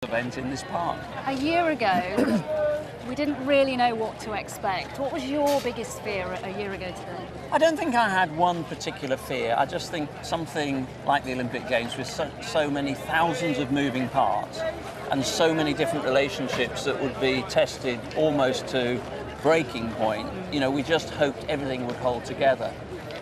event in this park. A year ago, we didn't really know what to expect. What was your biggest fear a year ago today? I don't think I had one particular fear. I just think something like the Olympic Games with so many thousands of moving parts and so many different relationships that would be tested almost to breaking point, you know, we just hoped everything would hold together.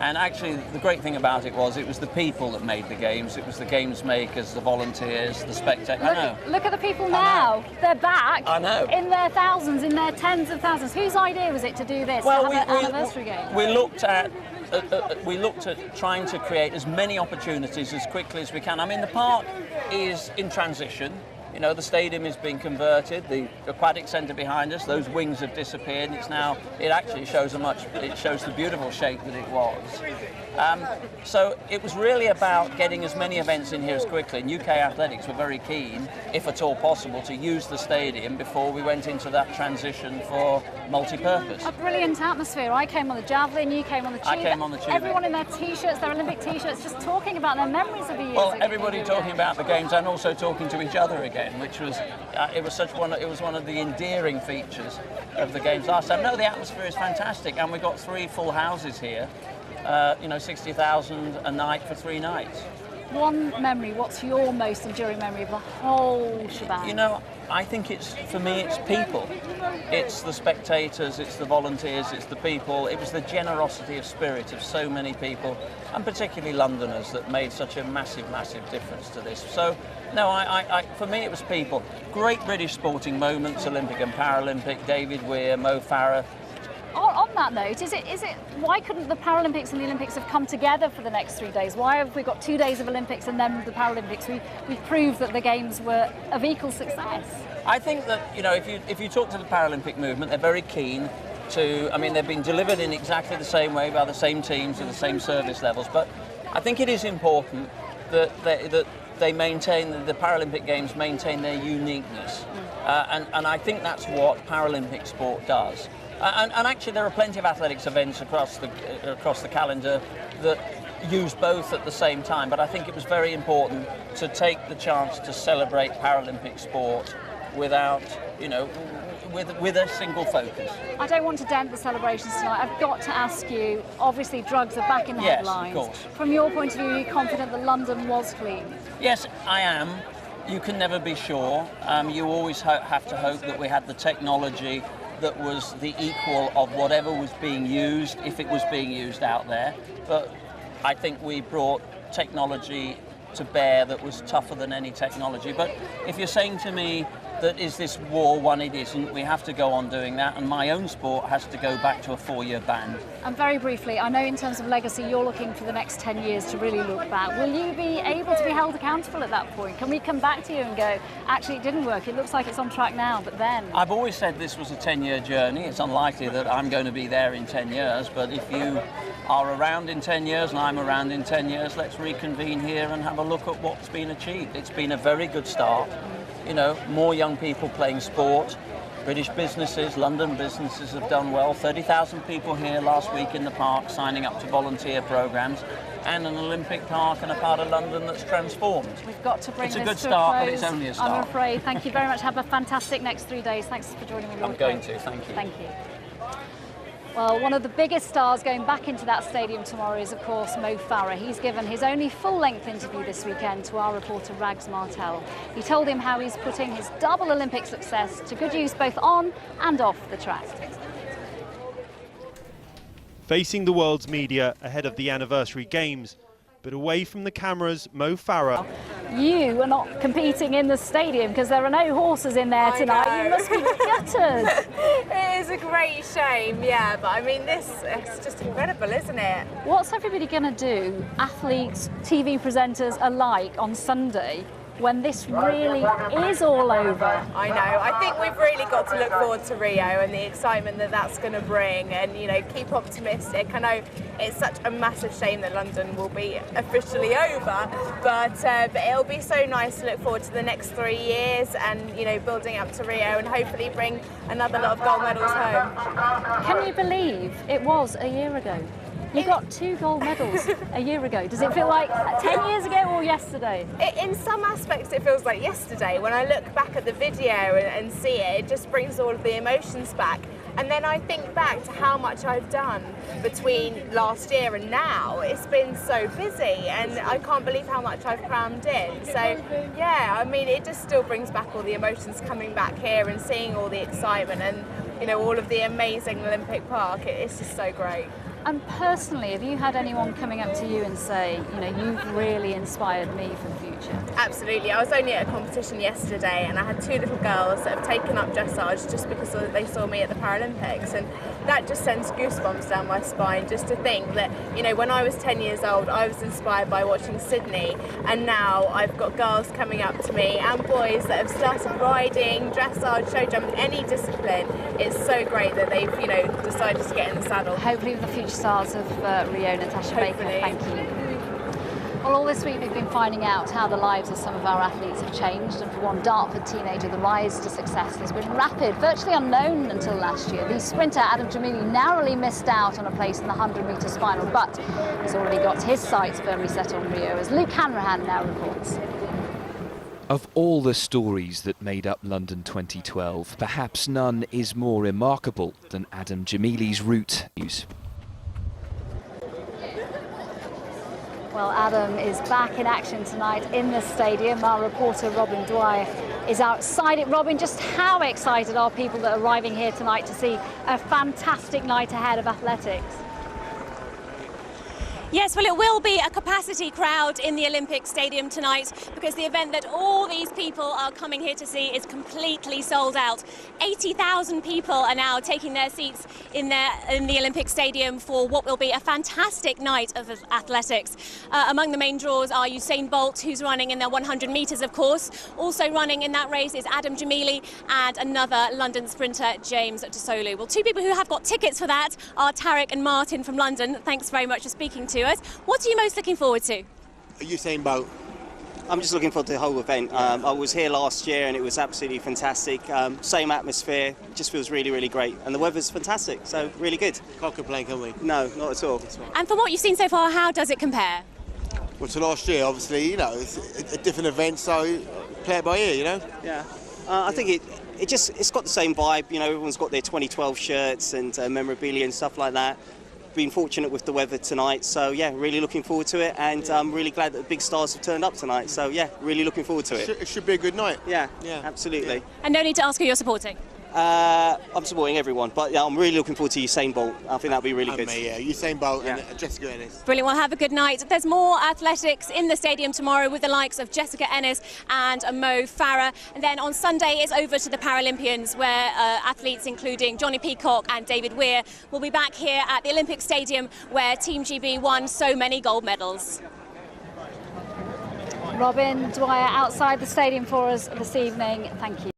And actually, the great thing about it was the people that made the games. It was the games makers, the volunteers, the spectators. Look at the people now. They're back. I know. In their thousands, in their tens of thousands. Whose idea was it to do this? Well, to have an anniversary game? We looked at trying to create as many opportunities as quickly as we can. I mean, the park is in transition. You know, the stadium is being converted, the aquatic centre behind us, those wings have disappeared, and it actually shows the beautiful shape that it was. So it was really about getting as many events in here as quickly, and UK Athletics were very keen, if at all possible, to use the stadium before we went into that transition for multi-purpose. A brilliant atmosphere. I came on the javelin, you came on the tube. I came on the tube. Everyone in their T-shirts, their Olympic T-shirts, just talking about their memories of the years. Well, everybody talking about the games and also talking to each other again, which was it was one of the endearing features of the games last time. No, the atmosphere is fantastic, and we've got 3 full houses here. 60,000 a night for 3 nights. One memory, what's your most enduring memory of the whole shebang? You know, I think for me it's people. It's the spectators, it's the volunteers, it's the people. It was the generosity of spirit of so many people, and particularly Londoners, that made such a massive, massive difference to this. So, no, for me it was people. Great British sporting moments, Olympic and Paralympic, David Weir, Mo Farah. On that note, why couldn't the Paralympics and the Olympics have come together for the next 3 days? Why have we got 2 days of Olympics and then the Paralympics? We've proved that the Games were of equal success. I think that, you know, if you talk to the Paralympic movement, they're very keen to, I mean, they've been delivered in exactly the same way by the same teams with the same service levels, but I think it is important that they maintain, the Paralympic Games maintain their uniqueness. And I think that's what Paralympic sport does. And actually, there are plenty of athletics events across the calendar that use both at the same time. But I think it was very important to take the chance to celebrate Paralympic sport without, you know, with a single focus. I don't want to dent the celebrations tonight. I've got to ask you. Obviously, drugs are back in the headlines. Yes, of course. From your point of view, are you confident that London was clean? Yes, I am. You can never be sure. You always have to hope that we had the technology that was the equal of whatever was being used, if it was being used out there. But I think we brought technology to bear that was tougher than any technology. But if you're saying to me that is this war won, it isn't. We have to go on doing that, and my own sport has to go back to a 4-year ban. And very briefly, I know in terms of legacy, you're looking for the next 10 years to really look back. Will you be able to be held accountable at that point? Can we come back to you and go, actually it didn't work, it looks like it's on track now, but then? I've always said this was a 10-year journey. It's unlikely that I'm going to be there in 10 years, but if you are around in 10 years and I'm around in 10 years, let's reconvene here and have a look at what's been achieved. It's been a very good start. You know, more young people playing sport. British businesses, London businesses have done well. 30,000 people here last week in the park signing up to volunteer programmes, and an Olympic park and a part of London that's transformed. We've got to bring this to a close. It's a good start, but it's only a start. I'm afraid. Thank you very much. Have a fantastic next 3 days. Thanks for joining me, Lord. I'm going to. Thank you. Thank you. Well, one of the biggest stars going back into that stadium tomorrow is, of course, Mo Farah. He's given his only full-length interview this weekend to our reporter, Rags Martel. He told him how he's putting his double Olympic success to good use both on and off the track. Facing the world's media ahead of the anniversary games, but away from the cameras, Mo Farah. You are not competing in the stadium because there are no horses in there tonight. You must be gutted. It is a great shame, yeah, but I mean, it's just incredible, isn't it? What's everybody going to do, athletes, TV presenters alike, on Sunday when this really is all over? I know. I think we've really got to look forward to Rio and the excitement that that's going to bring, and, you know, keep optimistic. I know it's such a massive shame that London will be officially over, but it'll be so nice to look forward to the next 3 years and, you know, building up to Rio and hopefully bring another lot of gold medals home. Can you believe it was a year ago? You got 2 gold medals a year ago. Does it feel like 10 years ago or yesterday? In some aspects it feels like yesterday. When I look back at the video and see it, it just brings all of the emotions back. And then I think back to how much I've done between last year and now. It's been so busy and I can't believe how much I've crammed in. So yeah, I mean, it just still brings back all the emotions coming back here and seeing all the excitement and, you know, all of the amazing Olympic Park. It's just so great. And personally, have you had anyone coming up to you and say, you know, you've really inspired me for the future? Absolutely. I was only at a competition yesterday and I had 2 little girls that have taken up dressage just because they saw me at the Paralympics, and that just sends goosebumps down my spine just to think that, you know, when I was 10 years old I was inspired by watching Sydney, and now I've got girls coming up to me and boys that have started riding, dressage, show jumping, any discipline. It's so great that they've, you know, decided to get in the saddle. Hopefully with the future stars of Rio, Natasha Baker, thank you. Well, all this week we've been finding out how the lives of some of our athletes have changed, and for one Dartford teenager, the rise to success has been rapid, virtually unknown until last year. The sprinter Adam Jamili narrowly missed out on a place in the 100-metre final, but has already got his sights firmly set on Rio, as Luke Hanrahan now reports. Of all the stories that made up London 2012, perhaps none is more remarkable than Adam Jamili's route. Well, Adam is back in action tonight in the stadium. Our reporter Robin Dwyer is outside it. Robin, just how excited are people that are arriving here tonight to see a fantastic night ahead of athletics? Yes, well, it will be a capacity crowd in the Olympic Stadium tonight because the event that all these people are coming here to see is completely sold out. 80,000 people are now taking their seats in the Olympic Stadium for what will be a fantastic night of athletics. Among the main draws are Hossain Bolt, who's running in their 100 metres, of course. Also running in that race is Adam Jamili and another London sprinter, James Tassolu. Well, 2 people who have got tickets for that are Tarek and Martin from London. Thanks very much for speaking to us. What are you most looking forward to? Hossain Bolt. I'm just looking forward to the whole event. I was here last year and it was absolutely fantastic. Same atmosphere, just feels really, really great. And the weather's fantastic, so really good. Can't complain, can we? No, not at all. And from what you've seen so far, how does it compare? Well, to last year, obviously, you know, it's a different event, so play it by ear, you know? Yeah. I think it's got the same vibe, you know, everyone's got their 2012 shirts and memorabilia and stuff like that. Been fortunate with the weather tonight, so yeah, really looking forward to it, and I'm really glad that the big stars have turned up tonight, so yeah, really looking forward to it. It should be a good night. Yeah, absolutely. Yeah. And no need to ask who you're supporting. I'm supporting everyone, but yeah, I'm really looking forward to Hossain Bolt. I think that'll be really good. Me, yeah, Hossain Bolt and Jessica Ennis. Brilliant, well, have a good night. There's more athletics in the stadium tomorrow with the likes of Jessica Ennis and Mo Farah. And then on Sunday it's over to the Paralympians, where athletes including Johnny Peacock and David Weir will be back here at the Olympic Stadium, where Team GB won so many gold medals. Robin Dwyer outside the stadium for us this evening. Thank you.